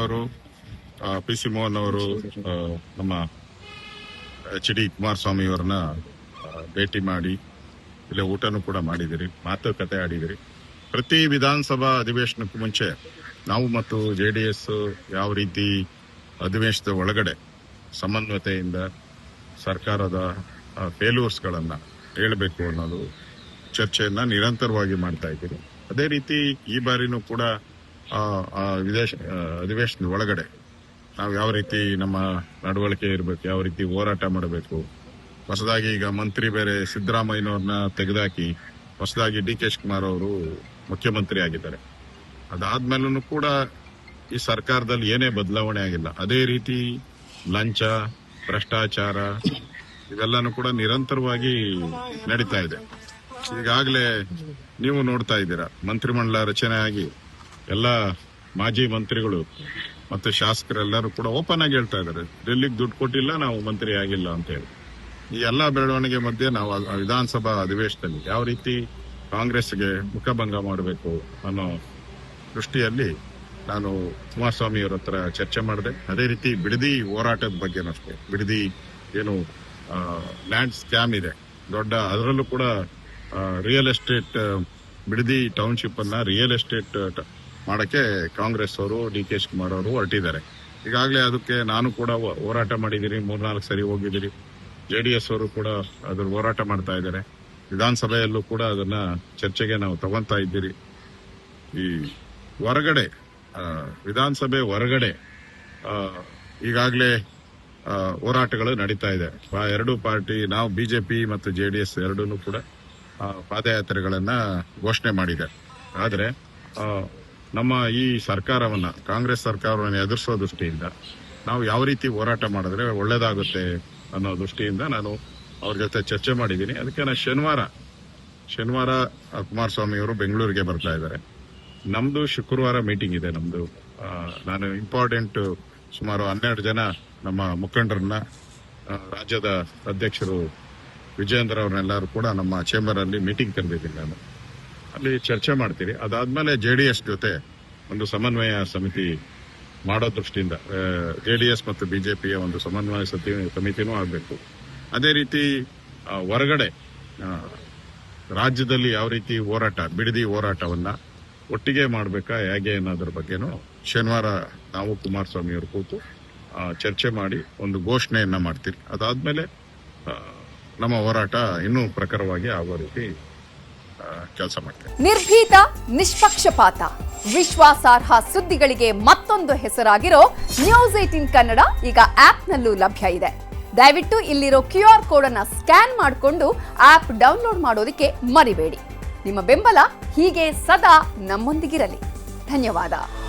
ಅವರು PC ಮೋಹನ್ ಅವರು ನಮ್ಮ HD ಕುಮಾರಸ್ವಾಮಿ ಅವರನ್ನ ಭೇಟಿ ಮಾಡಿ ಇಲ್ಲೇ ಊಟನೂ ಕೂಡ ಮಾಡಿದಿರಿ, ಮಾತುಕತೆ ಆಡಿದಿರಿ. ಪ್ರತಿ ವಿಧಾನಸಭಾ ಅಧಿವೇಶನಕ್ಕೂ ಮುಂಚೆ ನಾವು ಮತ್ತು JDS ಯಾವ ರೀತಿ ಅಧಿವೇಶನದ ಒಳಗಡೆ ಸಮನ್ವಯತೆಯಿಂದ ಸರ್ಕಾರದ ಫೇಲ್ಯೂರ್ಸ್ಗಳನ್ನ ಹೇಳಬೇಕು ಅನ್ನೋದು ಚರ್ಚೆಯನ್ನ ನಿರಂತರವಾಗಿ ಮಾಡ್ತಾ ಇದ್ದೀರಿ. ಅದೇ ರೀತಿ ಈ ಬಾರಿನೂ ಕೂಡ ಅಧಿವೇಶನದ ಒಳಗಡೆ ನಾವು ಯಾವ ರೀತಿ ನಮ್ಮ ನಡವಳಿಕೆ ಇರಬೇಕು, ಯಾವ ರೀತಿ ಹೋರಾಟ ಮಾಡಬೇಕು. ಹೊಸದಾಗಿ ಈಗ ಮಂತ್ರಿ ಬೇರೆ ಸಿದ್ದರಾಮಯ್ಯನವ್ರನ್ನ ತೆಗೆದಾಕಿ ಹೊಸದಾಗಿ DK ಶಿವಕುಮಾರ್ ಅವರು ಮುಖ್ಯಮಂತ್ರಿ ಆಗಿದ್ದಾರೆ. ಅದಾದ್ಮೇಲೂ ಕೂಡ ಈ ಸರ್ಕಾರದಲ್ಲಿ ಏನೇ ಬದಲಾವಣೆ ಆಗಿಲ್ಲ. ಅದೇ ರೀತಿ ಲಂಚ, ಭ್ರಷ್ಟಾಚಾರ ಇವೆಲ್ಲಾನು ಕೂಡ ನಿರಂತರವಾಗಿ ನಡೀತಾ ಇದೆ. ಈಗಾಗಲೇ ನೀವು ನೋಡ್ತಾ ಇದ್ದೀರಾ, ಮಂತ್ರಿಮಂಡಲ ರಚನೆ ಆಗಿ ಎಲ್ಲ ಮಾಜಿ ಮಂತ್ರಿಗಳು ಮತ್ತೆ ಶಾಸಕರೆಲ್ಲರೂ ಕೂಡ ಓಪನ್ ಆಗಿ ಹೇಳ್ತಾ ಇದ್ದಾರೆ, ಡೆಲ್ಲಿಗೆ ದುಡ್ಡು ಕೊಟ್ಟಿಲ್ಲ, ನಾವು ಮಂತ್ರಿ ಆಗಿಲ್ಲ ಅಂತ ಹೇಳಿ. ಈ ಎಲ್ಲ ಬೆಳವಣಿಗೆ ಮಧ್ಯೆ ನಾವು ವಿಧಾನಸಭಾ ಅಧಿವೇಶನದಲ್ಲಿ ಯಾವ ರೀತಿ ಕಾಂಗ್ರೆಸ್ಗೆ ಮುಖಭಂಗ ಮಾಡಬೇಕು ಅನ್ನೋ ದೃಷ್ಟಿಯಲ್ಲಿ ನಾನು ಕುಮಾರಸ್ವಾಮಿ ಅವರ ಹತ್ರ ಚರ್ಚೆ ಮಾಡಿದೆ. ಅದೇ ರೀತಿ ಬಿಡದಿ ಹೋರಾಟದ ಬಗ್ಗೆನೂ ಅಷ್ಟೇ. ಬಿಡದಿ ಏನು ಲ್ಯಾಂಡ್ ಸ್ಕ್ಯಾಮ್ ಇದೆ ದೊಡ್ಡ, ಅದರಲ್ಲೂ ಕೂಡ ರಿಯಲ್ ಎಸ್ಟೇಟ್ ಬಿಡದಿ ಟೌನ್ಶಿಪ್ ಅನ್ನ ರಿಯಲ್ ಎಸ್ಟೇಟ್ ಮಾಡಕ್ಕೆ ಕಾಂಗ್ರೆಸ್ ಅವರು DK ಶಿವಕುಮಾರ್ ಅವರು ಹೊರಟಿದ್ದಾರೆ. ಈಗಾಗಲೇ ಅದಕ್ಕೆ ನಾನು ಕೂಡ ಹೋರಾಟ ಮಾಡಿದ್ದೀನಿ, 3-4 ಸರಿ ಹೋಗಿದ್ದೀರಿ. JDS ಅವರು ಕೂಡ ಅದ್ರ ಹೋರಾಟ ಮಾಡ್ತಾ ಇದ್ದಾರೆ. ವಿಧಾನಸಭೆಯಲ್ಲೂ ಕೂಡ ಅದನ್ನ ಚರ್ಚೆಗೆ ನಾವು ತಗೊಂತಾ ಇದ್ದೀರಿ. ಈ ಹೊರಗಡೆ ವಿಧಾನಸಭೆ ಹೊರಗಡೆ ಈಗಾಗಲೇ ಹೋರಾಟಗಳು ನಡೀತಾ ಇದೆ. ಎರಡೂ ಪಾರ್ಟಿ, ನಾವು BJP ಮತ್ತು JDS ಎರಡೂ ಕೂಡ ಪಾದಯಾತ್ರೆಗಳನ್ನ ಘೋಷಣೆ ಮಾಡಿದೆ. ಆದರೆ ನಮ್ಮ ಈ ಸರ್ಕಾರವನ್ನ, ಕಾಂಗ್ರೆಸ್ ಸರ್ಕಾರವನ್ನು ಎದುರಿಸೋ ದೃಷ್ಟಿಯಿಂದ ನಾವು ಯಾವ ರೀತಿ ಹೋರಾಟ ಮಾಡಿದ್ರೆ ಒಳ್ಳೇದಾಗುತ್ತೆ ಅನ್ನೋ ದೃಷ್ಟಿಯಿಂದ ನಾನು ಅವ್ರ ಜೊತೆ ಚರ್ಚೆ ಮಾಡಿದ್ದೀನಿ. ಅದಕ್ಕೆ ನಾನು ಶನಿವಾರ ಕುಮಾರಸ್ವಾಮಿ ಅವರು ಬೆಂಗಳೂರಿಗೆ ಬರ್ತಾ ಇದ್ದಾರೆ. ನಮ್ದು ಶುಕ್ರವಾರ ಮೀಟಿಂಗ್ ಇದೆ. ನಮ್ದು ನಾನು ಇಂಪಾರ್ಟೆಂಟ್ ಸುಮಾರು 12 ಜನ ನಮ್ಮ ಮುಖಂಡರನ್ನ, ರಾಜ್ಯದ ಅಧ್ಯಕ್ಷರು ವಿಜಯೇಂದ್ರ ಅವ್ರನ್ನೆಲ್ಲರೂ ಕೂಡ ನಮ್ಮ ಚೇಂಬರ್ ಅಲ್ಲಿ ಮೀಟಿಂಗ್ ಕರೆದಿದ್ದೀನಿ. ನಾನು ಅಲ್ಲಿ ಚರ್ಚೆ ಮಾಡ್ತೀರಿ. ಅದಾದ್ಮೇಲೆ JDS ಜೊತೆ ಒಂದು ಸಮನ್ವಯ ಸಮಿತಿ ಮಾಡೋ ದೃಷ್ಟಿಯಿಂದ JDS ಮತ್ತು BJPಯ ಒಂದು ಸಮನ್ವಯ ಸಮಿತಿನೂ ಆಗಬೇಕು. ಅದೇ ರೀತಿ ಹೊರಗಡೆ ರಾಜ್ಯದಲ್ಲಿ ಯಾವ ರೀತಿ ಹೋರಾಟ, ಬಿಡದಿ ಹೋರಾಟವನ್ನ ಒಟ್ಟಿಗೆ ಮಾಡಬೇಕಾ ಹೇಗೆ ಅನ್ನೋದ್ರ ಬಗ್ಗೆನೂ ಶನಿವಾರ ನಾವು ಕುಮಾರಸ್ವಾಮಿ ಅವರು ಕೂತು ಚರ್ಚೆ ಮಾಡಿ ಒಂದು ಘೋಷಣೆಯನ್ನ ಮಾಡ್ತೀರಿ. ಅದಾದ್ಮೇಲೆ ನಮ್ಮ ಹೋರಾಟ ಇನ್ನೂ ಪ್ರಖರವಾಗಿ ಆಗೋ ರೀತಿ ಕೆಲಸ ಮಾಡ್ತೀವಿ. ನಿರ್ಭೀತ, ನಿಷ್ಪಕ್ಷಪಾತ, ವಿಶ್ವಾಸಾರ್ಹ ಸುದ್ದಿಗಳಿಗೆ ಮತ್ತೊಂದು ಹೆಸರಾಗಿರೋ News18 ಕನ್ನಡ ಈಗ ಆಪ್ನಲ್ಲೂ ಲಭ್ಯ ಇದೆ. ದಯವಿಟ್ಟು ಇಲ್ಲಿರೋ QR ಕೋಡ್ ಅನ್ನ ಸ್ಕ್ಯಾನ್ ಮಾಡಿಕೊಂಡು ಆಪ್ ಡೌನ್ಲೋಡ್ ಮಾಡೋದಕ್ಕೆ ಮರಿಬೇಡಿ. ನಿಮ್ಮ ಬೆಂಬಲ ಹೀಗೆ ಸದಾ ನಮ್ಮೊಂದಿಗಿರಲಿ. ಧನ್ಯವಾದ.